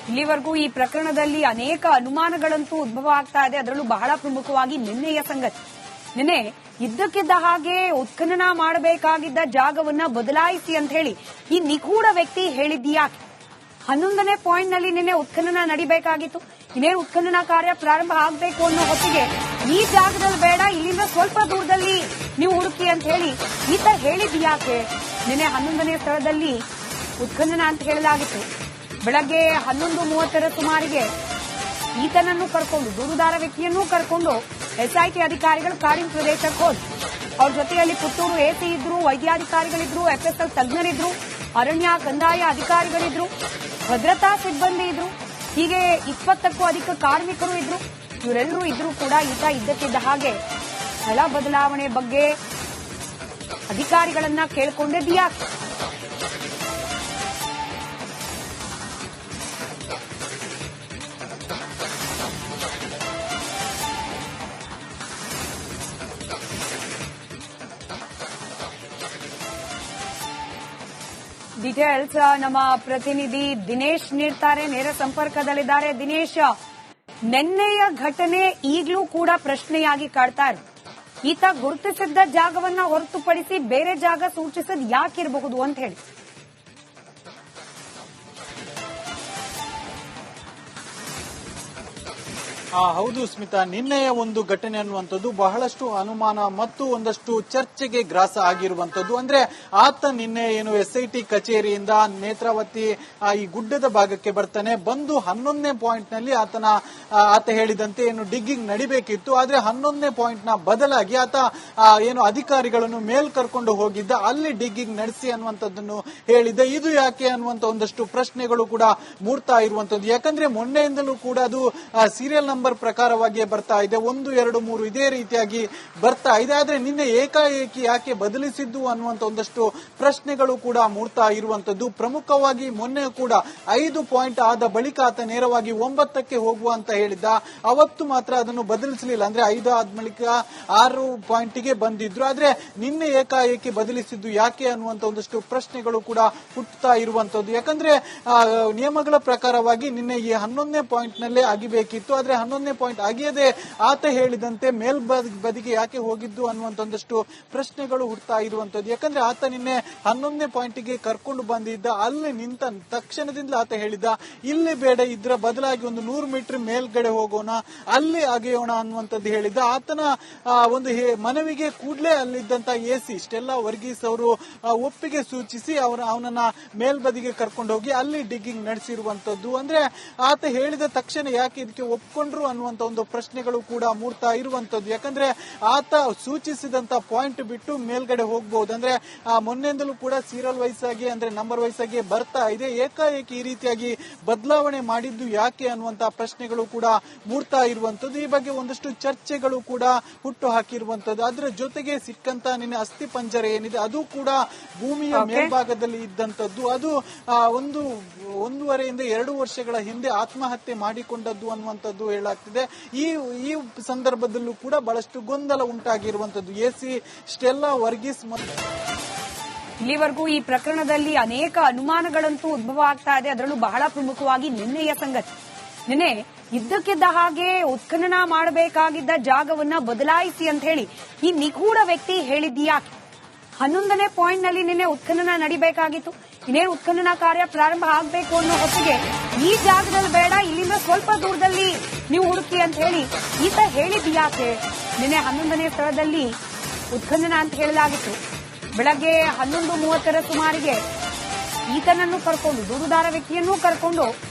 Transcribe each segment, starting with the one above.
ಇಲ್ಲಿವರೆಗೂ ಈ ಪ್ರಕರಣದಲ್ಲಿ ಅನೇಕ ಅನುಮಾನಗಳಂತೂ ಉದ್ಭವ ಆಗ್ತಾ ಇದೆ. ಅದರಲ್ಲೂ ಬಹಳ ಪ್ರಮುಖವಾಗಿ ನಿನ್ನೆಯ ಸಂಗತಿ. ನಿನ್ನೆ ಇದ್ದಕ್ಕಿದ್ದ ಹಾಗೆ ಉತ್ಖನನ ಮಾಡಬೇಕಾಗಿದ್ದ ಜಾಗವನ್ನ ಬದಲಾಯಿಸಿ ಅಂತ ಹೇಳಿ ಈ ನಿಗೂಢ ವ್ಯಕ್ತಿ ಹೇಳಿದ್ಯಾಕೆ? 11ನೇ ಪಾಯಿಂಟ್ ನಲ್ಲಿ ನಿನ್ನೆ ಉತ್ಖನನ ನಡಿಬೇಕಾಗಿತ್ತು. ಇನ್ನೇನು ಉತ್ಖನನ ಕಾರ್ಯ ಪ್ರಾರಂಭ ಆಗಬೇಕು ಅನ್ನೋ ಹೊತ್ತಿಗೆ ಈ ಜಾಗದಲ್ಲಿ ಬೇಡ, ಇಲ್ಲಿಂದ ಸ್ವಲ್ಪ ದೂರದಲ್ಲಿ ನೀವು ಹುಡುಕಿ ಅಂತ ಹೇಳಿ ಈತ ಹೇಳಿದ್ಯಾಕೆ? ನಿನ್ನೆ 11ನೇ ಸ್ಥಳದಲ್ಲಿ ಉತ್ಖನನ ಅಂತ ಹೇಳಲಾಗಿತ್ತು. ಬೆಳಗ್ಗೆ 11:30 ಸುಮಾರಿಗೆ ಈತನನ್ನು ಕರ್ಕೊಂಡು, ದೂರುದಾರ ವ್ಯಕ್ತಿಯನ್ನೂ ಕರ್ಕೊಂಡು ಎಸ್ಐಟಿ ಅಧಿಕಾರಿಗಳು ಕಾಡಿನ ಪ್ರದೇಶಕ್ಕೆ ಹೋದ್ರು. ಅವ್ರ ಜೊತೆಯಲ್ಲಿ ಪುತ್ತೂರು ಎಸಿ ಇದ್ರು, ವೈದ್ಯಾಧಿಕಾರಿಗಳಿದ್ರು, ಎಫ್ಎಸ್ಎಲ್ ತಜ್ಞರಿದ್ರು, ಅರಣ್ಯ ಕಂದಾಯ ಅಧಿಕಾರಿಗಳಿದ್ರು, ಭದ್ರತಾ ಸಿಬ್ಬಂದಿ ಇದ್ರು, ಹೀಗೆ 20ಕ್ಕೂ ಅಧಿಕ ಕಾರ್ಮಿಕರು ಇದ್ರು. ಇವರೆಲ್ಲರೂ ಇದ್ರೂ ಕೂಡ ಈತ ಇದ್ದಕ್ಕಿದ್ದ ಹಾಗೆ ಸ್ಥಳ ಬದಲಾವಣೆ ಬಗ್ಗೆ ಅಧಿಕಾರಿಗಳನ್ನ ಕೇಳಿಕೊಂಡಿದ್ಯಾಕೆ? ಡೀಟೇಲ್ಸ್ ನಮ್ಮ ಪ್ರತಿನಿಧಿ ದಿನೇಶ್ ನೀಡ್ತಾರೆ, ನೇರ ಸಂಪರ್ಕದಲ್ಲಿದ್ದಾರೆ. ದಿನೇಶ್, ನಿನ್ನೆಯ ಘಟನೆ ಈಗಲೂ ಕೂಡ ಪ್ರಶ್ನೆಯಾಗಿ ಕಾಡ್ತಾ ಇದೆ. ಈತ ಗುರುತಿಸಿದ್ದ ಜಾಗವನ್ನ ಹೊರತುಪಡಿಸಿ ಬೇರೆ ಜಾಗ ಸೂಚಿಸದ್ ಯಾಕಿರಬಹುದು ಅಂತ ಹೇಳಿ. ಹೌದು ಸ್ಮಿತಾ, ನಿನ್ನೆಯ ಒಂದು ಘಟನೆ ಅನ್ನುವಂಥದ್ದು ಬಹಳಷ್ಟು ಅನುಮಾನ ಮತ್ತು ಒಂದಷ್ಟು ಚರ್ಚೆಗೆ ಗ್ರಾಸ ಆಗಿರುವಂತದ್ದು. ಅಂದ್ರೆ ಆತ ನಿನ್ನೆ ಏನು ಎಸ್ಐಟಿ ಕಚೇರಿಯಿಂದ ನೇತ್ರಾವತಿ ಈ ಗುಡ್ಡದ ಭಾಗಕ್ಕೆ ಬರ್ತಾನೆ. ಬಂದು 11ನೇ ಪಾಯಿಂಟ್ ನಲ್ಲಿ ಆತ ಹೇಳಿದಂತೆ ಏನು ಡಿಗ್ಗಿಂಗ್ ನಡಿಬೇಕಿತ್ತು. ಆದ್ರೆ 11ನೇ ಪಾಯಿಂಟ್ ನ ಬದಲಾಗಿ ಆತ ಏನು ಅಧಿಕಾರಿಗಳನ್ನು ಮೇಲ್ ಕರ್ಕೊಂಡು ಹೋಗಿದ್ದ, ಅಲ್ಲಿ ಡಿಗ್ಗಿಂಗ್ ನಡೆಸಿ ಅನ್ನುವಂಥದ್ದನ್ನು ಹೇಳಿದ್ದ. ಇದು ಯಾಕೆ ಅನ್ನುವಂತ ಒಂದಷ್ಟು ಪ್ರಶ್ನೆಗಳು ಕೂಡ ಮೂಡ್ತಾ ಇರುವಂತದ್ದು. ಯಾಕಂದ್ರೆ ಮೊನ್ನೆಯಿಂದಲೂ ಕೂಡ ಅದು ಸೀರಿಯಲ್ ನಂಬರ್ ಪ್ರಕಾರವಾಗಿಯೇ ಬರ್ತಾ ಇದೆ, 1, 2, 3 ಇದೇ ರೀತಿಯಾಗಿ ಬರ್ತಾ ಇದೆ. ಆದ್ರೆ ನಿನ್ನೆ ಏಕಾಏಕಿ ಯಾಕೆ ಬದಲಿಸಿದ್ದು ಅನ್ನುವಂತ ಒಂದಷ್ಟು ಪ್ರಶ್ನೆಗಳು ಕೂಡ ಮೂಡ್ತಾ ಇರುವಂತದ್ದು. ಪ್ರಮುಖವಾಗಿ ಮೊನ್ನೆ ಕೂಡ 5 ಪಾಯಿಂಟ್ ಆದ ಬಳಿಕ ಆತ ನೇರವಾಗಿ 9ಕ್ಕೆ ಹೋಗುವ ಅಂತ ಹೇಳಿದ್ದ. ಅವತ್ತು ಮಾತ್ರ ಅದನ್ನು ಬದಲಿಸಲಿಲ್ಲ. ಅಂದ್ರೆ 5 ಆದ ಬಳಿಕ 6 ಪಾಯಿಂಟ್ಗೆ ಬಂದಿದ್ರು. ಆದ್ರೆ ನಿನ್ನೆ ಏಕಾಏಕಿ ಬದಲಿಸಿದ್ದು ಯಾಕೆ ಅನ್ನುವಂತ ಒಂದಷ್ಟು ಪ್ರಶ್ನೆಗಳು ಕೂಡ ಹುಟ್ಟುತ್ತಾ ಇರುವಂತದ್ದು. ಯಾಕಂದ್ರೆ ನಿಯಮಗಳ ಪ್ರಕಾರವಾಗಿ ನಿನ್ನೆ ಈ 11ನೇ ಪಾಯಿಂಟ್ ನಲ್ಲೇ ಆಗಿಬೇಕಿತ್ತು. ಆದ್ರೆ 11ನೇ ಪಾಯಿಂಟ್ ಆಗಿಯದೆ ಆತ ಹೇಳಿದಂತೆ ಮೇಲ್ಬದಿಗೆ ಯಾಕೆ ಹೋಗಿದ್ದು ಅನ್ನುವಂತ ಒಂದಷ್ಟು ಪ್ರಶ್ನೆಗಳು ಹುಡ್ತಾ ಇರುವಂತದ್ದು. ಯಾಕಂದ್ರೆ ಆತ ನಿನ್ನೆ 11ನೇ ಪಾಯಿಂಟ್ಗೆ ಕರ್ಕೊಂಡು ಬಂದಿದ್ದ. ಅಲ್ಲಿ ನಿಂತ ತಕ್ಷಣದಿಂದ ಆತ ಹೇಳಿದ್ದ, ಇಲ್ಲಿ ಬೇಡ, ಇದ್ರ ಬದಲಾಗಿ ಒಂದು 100 ಮೀಟರ್ ಮೇಲ್ಗಡೆ ಹೋಗೋಣ, ಅಲ್ಲಿ ಅಗೆಯೋಣ ಅನ್ನುವಂಥದ್ದು ಹೇಳಿದ್ದ. ಆತನ ಒಂದು ಮನವಿಗೆ ಕೂಡಲೇ ಅಲ್ಲಿದ್ದಂತ ಎಸಿ ಸ್ಟೆಲ್ಲಾ ವರ್ಗೀಸ್ ಅವರು ಒಪ್ಪಿಗೆ ಸೂಚಿಸಿ ಅವನನ್ನ ಮೇಲ್ಬದಿಗೆ ಕರ್ಕೊಂಡು ಹೋಗಿ ಅಲ್ಲಿ ಡಿಗ್ಗಿಂಗ್ ನಡೆಸಿರುವಂತದ್ದು. ಅಂದ್ರೆ ಆತ ಹೇಳಿದ ತಕ್ಷಣ ಯಾಕೆ ಇದಕ್ಕೆ ಒಪ್ಕೊಂಡ್ರು ಅನ್ನುವಂತ ಒಂದು ಪ್ರಶ್ನೆಗಳು ಕೂಡ ಮೂಡ್ತಾ ಇರುವಂತದ್ದು. ಯಾಕಂದ್ರೆ ಆತ ಸೂಚಿಸಿದಂತ ಪಾಯಿಂಟ್ ಬಿಟ್ಟು ಮೇಲ್ಗಡೆ ಹೋಗಬಹುದು. ಅಂದ್ರೆ ಮೊನ್ನೆಯಿಂದಲೂ ಕೂಡ ಸೀರಿಯಲ್ ವೈಸ್ ಆಗಿ, ಅಂದ್ರೆ ನಂಬರ್ ವೈಸ್ ಆಗಿ ಬರ್ತಾ ಇದೆ. ಏಕಾಏಕಿ ಈ ರೀತಿಯಾಗಿ ಬದಲಾವಣೆ ಮಾಡಿದ್ದು ಯಾಕೆ ಅನ್ನುವಂತ ಪ್ರಶ್ನೆಗಳು ಕೂಡ ಮೂಡ್ತಾ ಇರುವಂತದ್ದು. ಈ ಬಗ್ಗೆ ಒಂದಷ್ಟು ಚರ್ಚೆಗಳು ಕೂಡ ಹುಟ್ಟು ಹಾಕಿರುವಂತದ್ದು. ಅದರ ಜೊತೆಗೆ ಸಿಕ್ಕಂತ ನಿನ್ನೆ ಅಸ್ಥಿ ಪಂಜರ ಏನಿದೆ ಅದು ಕೂಡ ಭೂಮಿಯ ಮೇಲ್ಭಾಗದಲ್ಲಿ ಇದ್ದಂತದ್ದು. ಅದು 1.5 2 ವರ್ಷಗಳ ಹಿಂದೆ ಆತ್ಮಹತ್ಯೆ ಮಾಡಿಕೊಂಡದ್ದು ಅನ್ನುವಂಥದ್ದು ಹೇಳಲಾಗ್ತಿದೆ. ಈ ಸಂದರ್ಭದಲ್ಲೂ ಕೂಡ ಬಹಳಷ್ಟು ಗೊಂದಲ ಉಂಟಾಗಿರುವಂತದ್ದು. ಎಸಿ ಸ್ಟೆಲ್ಲಾ ವರ್ಗೀಸ್ ಇಲ್ಲಿವರೆಗೂ ಈ ಪ್ರಕರಣದಲ್ಲಿ ಅನೇಕ ಅನುಮಾನಗಳಂತೂ ಉದ್ಭವ ಆಗ್ತಾ ಇದೆ. ಅದರಲ್ಲೂ ಬಹಳ ಪ್ರಮುಖವಾಗಿ ನಿನ್ನೆಯ ಸಂಗತಿ. ನಿನ್ನೆ ಇದ್ದಕ್ಕಿದ್ದ ಹಾಗೆ ಉತ್ಖನನ ಮಾಡಬೇಕಾಗಿದ್ದ ಜಾಗವನ್ನ ಬದಲಾಯಿಸಿ ಅಂತ ಹೇಳಿ ಈ ನಿಗೂಢ ವ್ಯಕ್ತಿ ಹೇಳಿದ್ಯಾಕೆ? 11ನೇ ಪಾಯಿಂಟ್ ನಲ್ಲಿ ನಿನ್ನೆ ಉತ್ಖನನ ನಡಿಬೇಕಾಗಿತ್ತು. ಇನ್ನೇನು ಉತ್ಖನನ ಕಾರ್ಯ ಪ್ರಾರಂಭ ಆಗಬೇಕು ಅನ್ನೋ ಹೊತ್ತಿಗೆ ಈ ಜಾಗದಲ್ಲಿ ಬೇಡ, ಇಲ್ಲಿಂದ ಸ್ವಲ್ಪ ದೂರದಲ್ಲಿ ನೀವು ಹುಡುಕಿ ಅಂತ ಹೇಳಿ ಈತ ಹೇಳಿದ್ಯಾಕೆ? ನಿನ್ನೆ 11ನೇ ಸ್ಥಳದಲ್ಲಿ ಉತ್ಖನನ ಅಂತ ಹೇಳಲಾಗಿತ್ತು. ಬೆಳಗ್ಗೆ 11:30 ಸುಮಾರಿಗೆ ಈತನನ್ನು ಕರ್ಕೊಂಡು, ದೂರುದಾರ ವ್ಯಕ್ತಿಯನ್ನೂ ಕರ್ಕೊಂಡು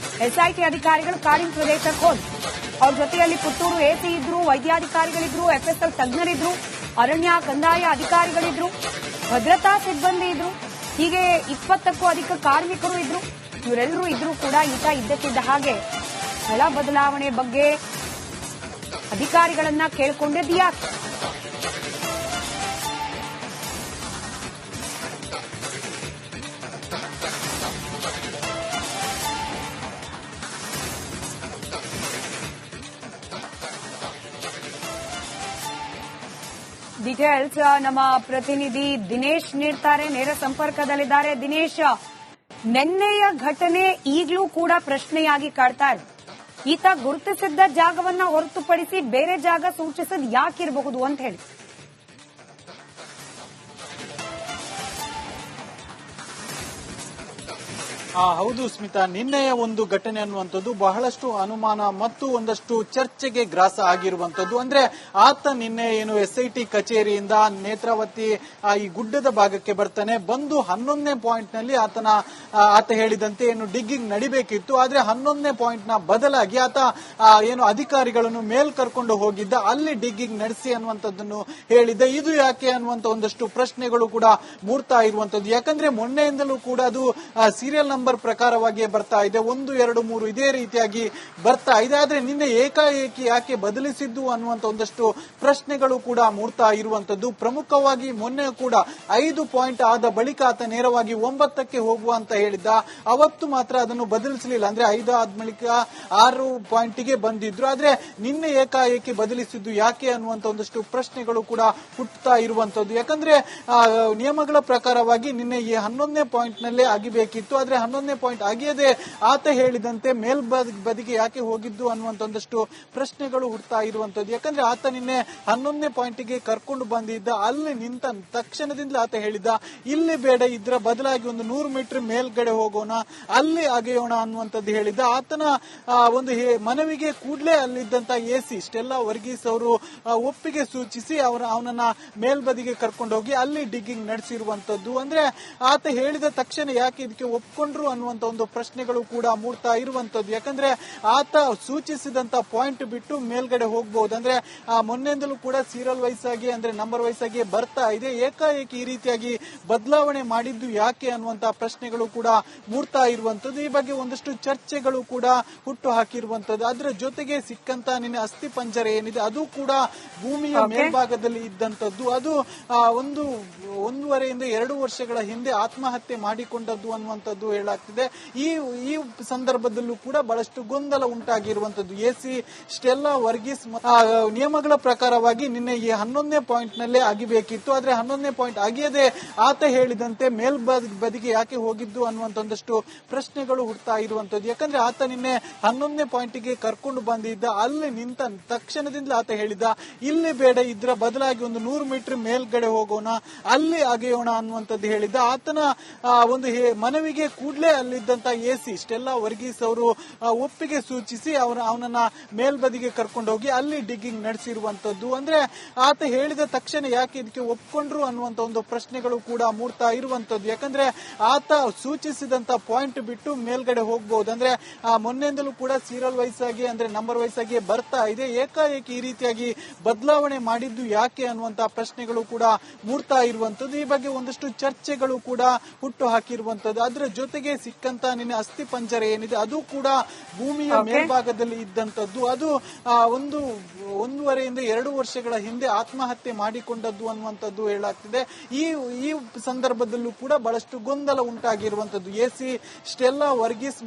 ಎಸ್ಐಟಿ ಅಧಿಕಾರಿಗಳು ಕಾಡಿನ ಪ್ರದೇಶಕ್ಕೆ ಹೋದ್ರು. ಅವ್ರ ಜೊತೆಯಲ್ಲಿ ಪುತ್ತೂರು ಎಸಿ ಇದ್ರು, ವೈದ್ಯಾಧಿಕಾರಿಗಳಿದ್ರು, ಎಫ್ಎಸ್ಎಲ್ ತಜ್ಞರಿದ್ರು, ಅರಣ್ಯ ಕಂದಾಯ ಅಧಿಕಾರಿಗಳಿದ್ರು, ಭದ್ರತಾ ಸಿಬ್ಬಂದಿ ಇದ್ರು, ಹೀಗೆ 20ಕ್ಕೂ ಅಧಿಕ ಕಾರ್ಮಿಕರು ಇದ್ರು. ಇವರೆಲ್ಲರೂ ಇದ್ರೂ ಕೂಡ ಈತ ಇದ್ದಕ್ಕಿದ್ದ ಹಾಗೆ ಸ್ಥಳ ಬದಲಾವಣೆ ಬಗ್ಗೆ ಅಧಿಕಾರಿಗಳನ್ನ ಕೇಳಿಕೊಂಡಿದ್ಯಾಕೆ? ಡೀಟೇಲ್ಸ್ ನಮ್ಮ ಪ್ರತಿನಿಧಿ ದಿನೇಶ್ ನೀಡ್ತಾರೆ, ನೇರ ಸಂಪರ್ಕದಲ್ಲಿದ್ದಾರೆ. ದಿನೇಶ್, ನಿನ್ನೆಯ ಘಟನೆ ಈಗಲೂ ಕೂಡ ಪ್ರಶ್ನೆಯಾಗಿ ಕಾಡ್ತಾ ಇದೆ. ಈತ ಗುರುತಿಸಿದ್ದ ಜಾಗವನ್ನ ಹೊರತುಪಡಿಸಿ ಬೇರೆ ಜಾಗ ಸೂಚಿಸದ್ ಯಾಕಿರಬಹುದು ಅಂತ ಹೇಳಿ. ಹೌದು ಸ್ಮಿತಾ, ನಿನ್ನೆಯ ಒಂದು ಘಟನೆ ಅನ್ನುವಂಥದ್ದು ಬಹಳಷ್ಟು ಅನುಮಾನ ಮತ್ತು ಒಂದಷ್ಟು ಚರ್ಚೆಗೆ ಗ್ರಾಸ ಆಗಿರುವಂತದ್ದು. ಅಂದ್ರೆ ಆತ ನಿನ್ನೆ ಏನು SIT ಕಚೇರಿಯಿಂದ ನೇತ್ರಾವತಿ ಈ ಗುಡ್ಡದ ಭಾಗಕ್ಕೆ ಬರ್ತಾನೆ. ಬಂದು 11ನೇ ಪಾಯಿಂಟ್ ನಲ್ಲಿ ಆತ ಹೇಳಿದಂತೆ ಏನು ಡಿಗ್ಗಿಂಗ್ ನಡಿಬೇಕಿತ್ತು. ಆದ್ರೆ 11ನೇ ಪಾಯಿಂಟ್ ನ ಬದಲಾಗಿ ಆತ ಏನು ಅಧಿಕಾರಿಗಳನ್ನು ಮೇಲ್ ಕರ್ಕೊಂಡು ಹೋಗಿದ್ದ, ಅಲ್ಲಿ ಡಿಗ್ಗಿಂಗ್ ನಡೆಸಿ ಅನ್ನುವಂಥದ್ದನ್ನು ಹೇಳಿದ್ದ. ಇದು ಯಾಕೆ ಅನ್ನುವಂತ ಒಂದಷ್ಟು ಪ್ರಶ್ನೆಗಳು ಕೂಡ ಮೂಡ್ತಾ ಇರುವಂತದ್ದು. ಯಾಕಂದ್ರೆ ಮೊನ್ನೆಯಿಂದಲೂ ಕೂಡ ಅದು ಸೀರಿಯಲ್ ನಂಬರ್ ಪ್ರಕಾರವಾಗಿ ಬರ್ತಾ ಇದೆ, 1, 2, 3 ಇದೇ ರೀತಿಯಾಗಿ ಬರ್ತಾ ಇದೆ. ಆದ್ರೆ ನಿನ್ನೆ ಏಕಾಏಕಿ ಯಾಕೆ ಬದಲಿಸಿದ್ದು ಅನ್ನುವಂತ ಒಂದಷ್ಟು ಪ್ರಶ್ನೆಗಳು ಕೂಡ ಮೂಡ್ತಾ ಇರುವಂತದ್ದು. ಪ್ರಮುಖವಾಗಿ ಮೊನ್ನೆ ಕೂಡ 5 ಪಾಯಿಂಟ್ ಆದ ಬಳಿಕ ಆತ ನೇರವಾಗಿ 9ಕ್ಕೆ ಹೋಗುವ ಅಂತ ಹೇಳಿದ್ದ. ಅವತ್ತು ಮಾತ್ರ ಅದನ್ನು ಬದಲಿಸಲಿಲ್ಲ. ಅಂದ್ರೆ 5 ಆದ ಬಳಿಕ 6 ಪಾಯಿಂಟ್ಗೆ ಬಂದಿದ್ರು. ಆದ್ರೆ ನಿನ್ನೆ ಏಕಾಏಕಿ ಬದಲಿಸಿದ್ದು ಯಾಕೆ ಅನ್ನುವಂತ ಒಂದಷ್ಟು ಪ್ರಶ್ನೆಗಳು ಕೂಡ ಹುಟ್ಟುತ್ತಾ ಇರುವಂತದ್ದು. ಯಾಕಂದ್ರೆ ನಿಯಮಗಳ ಪ್ರಕಾರವಾಗಿ ನಿನ್ನೆ ಈ 11ನೇ ಪಾಯಿಂಟ್ ನಲ್ಲೇ ಆಗಿಬೇಕಿತ್ತು. ಆದ್ರೆ 11ನೇ ಪಾಯಿಂಟ್ ಆಗಿಯದೆ ಆತ ಹೇಳಿದಂತೆ ಮೇಲ್ಬದಿಗೆ ಯಾಕೆ ಹೋಗಿದ್ದು ಅನ್ನುವಂತ ಒಂದಷ್ಟು ಪ್ರಶ್ನೆಗಳು ಹುಡ್ತಾ ಇರುವಂತದ್ದು. ಯಾಕಂದ್ರೆ ಆತ ನಿನ್ನೆ 11ನೇ ಪಾಯಿಂಟ್ಗೆ ಕರ್ಕೊಂಡು ಬಂದಿದ್ದ. ಅಲ್ಲಿ ನಿಂತ ತಕ್ಷಣದಿಂದ ಆತ ಹೇಳಿದ್ದ, ಇಲ್ಲಿ ಬೇಡ, ಇದರ ಬದಲಾಗಿ ಒಂದು 100 ಮೀಟರ್ ಮೇಲ್ಗಡೆ ಹೋಗೋಣ, ಅಲ್ಲಿ ಅಗೆಯೋಣ ಅನ್ನುವಂಥದ್ದು ಹೇಳಿದ್ದ. ಆತನ ಒಂದು ಮನವಿಗೆ ಕೂಡಲೇ ಅಲ್ಲಿದ್ದಂತ AC ಸ್ಟೆಲ್ಲಾ ವರ್ಗೀಸ್ ಅವರು ಒಪ್ಪಿಗೆ ಸೂಚಿಸಿ ಅವನನ್ನ ಮೇಲ್ಬದಿಗೆ ಕರ್ಕೊಂಡು ಹೋಗಿ ಅಲ್ಲಿ ಡಿಗ್ಗಿಂಗ್ ನಡೆಸಿರುವಂತದ್ದು. ಅಂದ್ರೆ ಆತ ಹೇಳಿದ ತಕ್ಷಣ ಯಾಕೆ ಇದಕ್ಕೆ ಒಪ್ಕೊಂಡ್ರು ಅನ್ನುವಂತ ಒಂದು ಪ್ರಶ್ನೆಗಳು ಕೂಡ ಮೂಡ್ತಾ ಇರುವಂತದ್ದು. ಯಾಕಂದ್ರೆ ಆತ ಸೂಚಿಸಿದಂತ ಪಾಯಿಂಟ್ ಬಿಟ್ಟು ಮೇಲ್ಗಡೆ ಹೋಗಬಹುದು. ಅಂದ್ರೆ ಮೊನ್ನೆಯಿಂದಲೂ ಕೂಡ ಸೀರಿಯಲ್ ವೈಸ್ ಆಗಿ, ಅಂದ್ರೆ ನಂಬರ್ ವೈಸ್ ಆಗಿ ಬರ್ತಾ ಇದೆ. ಏಕಾಏಕಿ ಈ ರೀತಿಯಾಗಿ ಬದಲಾವಣೆ ಮಾಡಿದ್ದು ಯಾಕೆ ಅನ್ನುವಂತ ಪ್ರಶ್ನೆಗಳು ಕೂಡ ಮೂಡ್ತಾ ಇರುವಂತದ್ದು. ಈ ಬಗ್ಗೆ ಒಂದಷ್ಟು ಚರ್ಚೆಗಳು ಕೂಡ ಹುಟ್ಟು ಹಾಕಿರುವಂತದ್ದು. ಅದರ ಜೊತೆಗೆ ಸಿಕ್ಕಂತ ನಿನ್ನೆ ಅಸ್ಥಿ ಪಂಜರ ಏನಿದೆ ಅದು ಕೂಡ ಭೂಮಿಯ ಮೇಲ್ಭಾಗದಲ್ಲಿ ಇದ್ದಂತದ್ದು. ಅದು 1.5 2 ವರ್ಷಗಳ ಹಿಂದೆ ಆತ್ಮಹತ್ಯೆ ಮಾಡಿಕೊಂಡದ್ದು ಅನ್ನುವಂಥದ್ದು ಹೇಳಲಾಗ್ತಿದೆ. ಈ ಸಂದರ್ಭದಲ್ಲೂ ಕೂಡ ಬಹಳಷ್ಟು ಗೊಂದಲ ಉಂಟಾಗಿರುವಂತದ್ದು. AC ಸ್ಟೆಲ್ಲಾ ವರ್ಗೀಸ್ ನಿಯಮಗಳ ಪ್ರಕಾರವಾಗಿ ನಿನ್ನೆ ಈ 11ನೇ ಪಾಯಿಂಟ್ ನಲ್ಲೇ ಆಗಿಬೇಕಿತ್ತು. ಆದ್ರೆ 11ನೇ ಪಾಯಿಂಟ್ ಆಗಿಯದೆ ಆತ ಹೇಳಿದಂತೆ ಮೇಲ್ಬದಿಗೆ ಯಾಕೆ ಹೋಗಿದ್ದು ಅನ್ನುವಂತ ಒಂದಷ್ಟು ಪ್ರಶ್ನೆಗಳು ಹುಡ್ತಾ ಇರುವಂತದ್ದು. ಯಾಕಂದ್ರೆ ಆತ ನಿನ್ನೆ 11ನೇ ಪಾಯಿಂಟ್ಗೆ ಕರ್ಕೊಂಡು ಬಂದಿದ್ದ. ಅಲ್ಲಿ ನಿಂತ ತಕ್ಷಣದಿಂದ ಆತ ಹೇಳಿದ್ದ, ಇಲ್ಲಿ ಬೇಡ, ಇದರ ಬದಲಾಗಿ ಒಂದು 100 ಮೀಟರ್ ಮೇಲ್ಗಡೆ ಹೋಗೋಣ, ಅಲ್ಲಿ ಅಗೆಯೋಣ ಅನ್ನುವಂಥದ್ದು ಹೇಳಿದ್ದ. ಆತನ ಒಂದು ಮನವಿಗೆ ಕೂಡಲೇ ಅಲ್ಲಿದ್ದಂತ AC ಸ್ಟೆಲ್ಲಾ ವರ್ಗೀಸ್ ಅವರು ಒಪ್ಪಿಗೆ ಸೂಚಿಸಿ ಅವನನ್ನ ಮೇಲ್ಬದಿಗೆ ಕರ್ಕೊಂಡು ಹೋಗಿ ಅಲ್ಲಿ ಡಿಗ್ಗಿಂಗ್ ನಡೆಸಿರುವಂತದ್ದು. ಅಂದ್ರೆ ಆತ ಹೇಳಿದ ತಕ್ಷಣ ಯಾಕೆ ಇದಕ್ಕೆ ಒಪ್ಕೊಂಡ್ರು ಅನ್ನುವಂತ ಒಂದು ಪ್ರಶ್ನೆಗಳು ಕೂಡ ಮೂಡ್ತಾ ಇರುವಂತದ್ದು. ಯಾಕಂದ್ರೆ ಆತ ಸೂಚಿಸಿದಂತ ಪಾಯಿಂಟ್ ಬಿಟ್ಟು ಮೇಲ್ಗಡೆ ಹೋಗಬಹುದು. ಅಂದ್ರೆ ಮೊನ್ನೆಯಿಂದಲೂ ಕೂಡ ಸೀರಿಯಲ್ ವೈಸ್ ಆಗಿ, ಅಂದ್ರೆ ನಂಬರ್ ವೈಸ್ ಆಗಿ ಬರ್ತಾ ಇದೆ. ಏಕಾಏಕಿ ಈ ರೀತಿಯಾಗಿ ಬದಲಾವಣೆ ಮಾಡಿದ್ದು ಯಾಕೆ ಅನ್ನುವಂತ ಪ್ರಶ್ನೆಗಳು ಕೂಡ ಮೂಡ್ತಾ ಇರುವಂತದ್ದು. ಈ ಬಗ್ಗೆ ಒಂದಷ್ಟು ಚರ್ಚೆಗಳು ಕೂಡ ಹುಟ್ಟು ಹಾಕಿರುವಂತದ್ದು. ಅದರ ಜೊತೆಗೆ ಸಿಕ್ಕಂತ ನಿನ್ನೆ ಅಸ್ಥಿ ಪಂಜರ ಏನಿದೆ ಅದು ಕೂಡ ಭೂಮಿಯ ಮೇಲ್ಭಾಗದಲ್ಲಿ ಇದ್ದಂತದ್ದು. ಅದು 1.5 2 ವರ್ಷಗಳ ಹಿಂದೆ ಆತ್ಮಹತ್ಯೆ ಮಾಡಿಕೊಂಡದ್ದು ಅನ್ನುವಂಥದ್ದು ಹೇಳಲಾಗ್ತಿದೆ. ಈ ಸಂದರ್ಭದಲ್ಲೂ ಕೂಡ ಬಹಳಷ್ಟು ಗೊಂದಲ ಉಂಟಾಗಿರುವಂತದ್ದು. AC Stella Varghese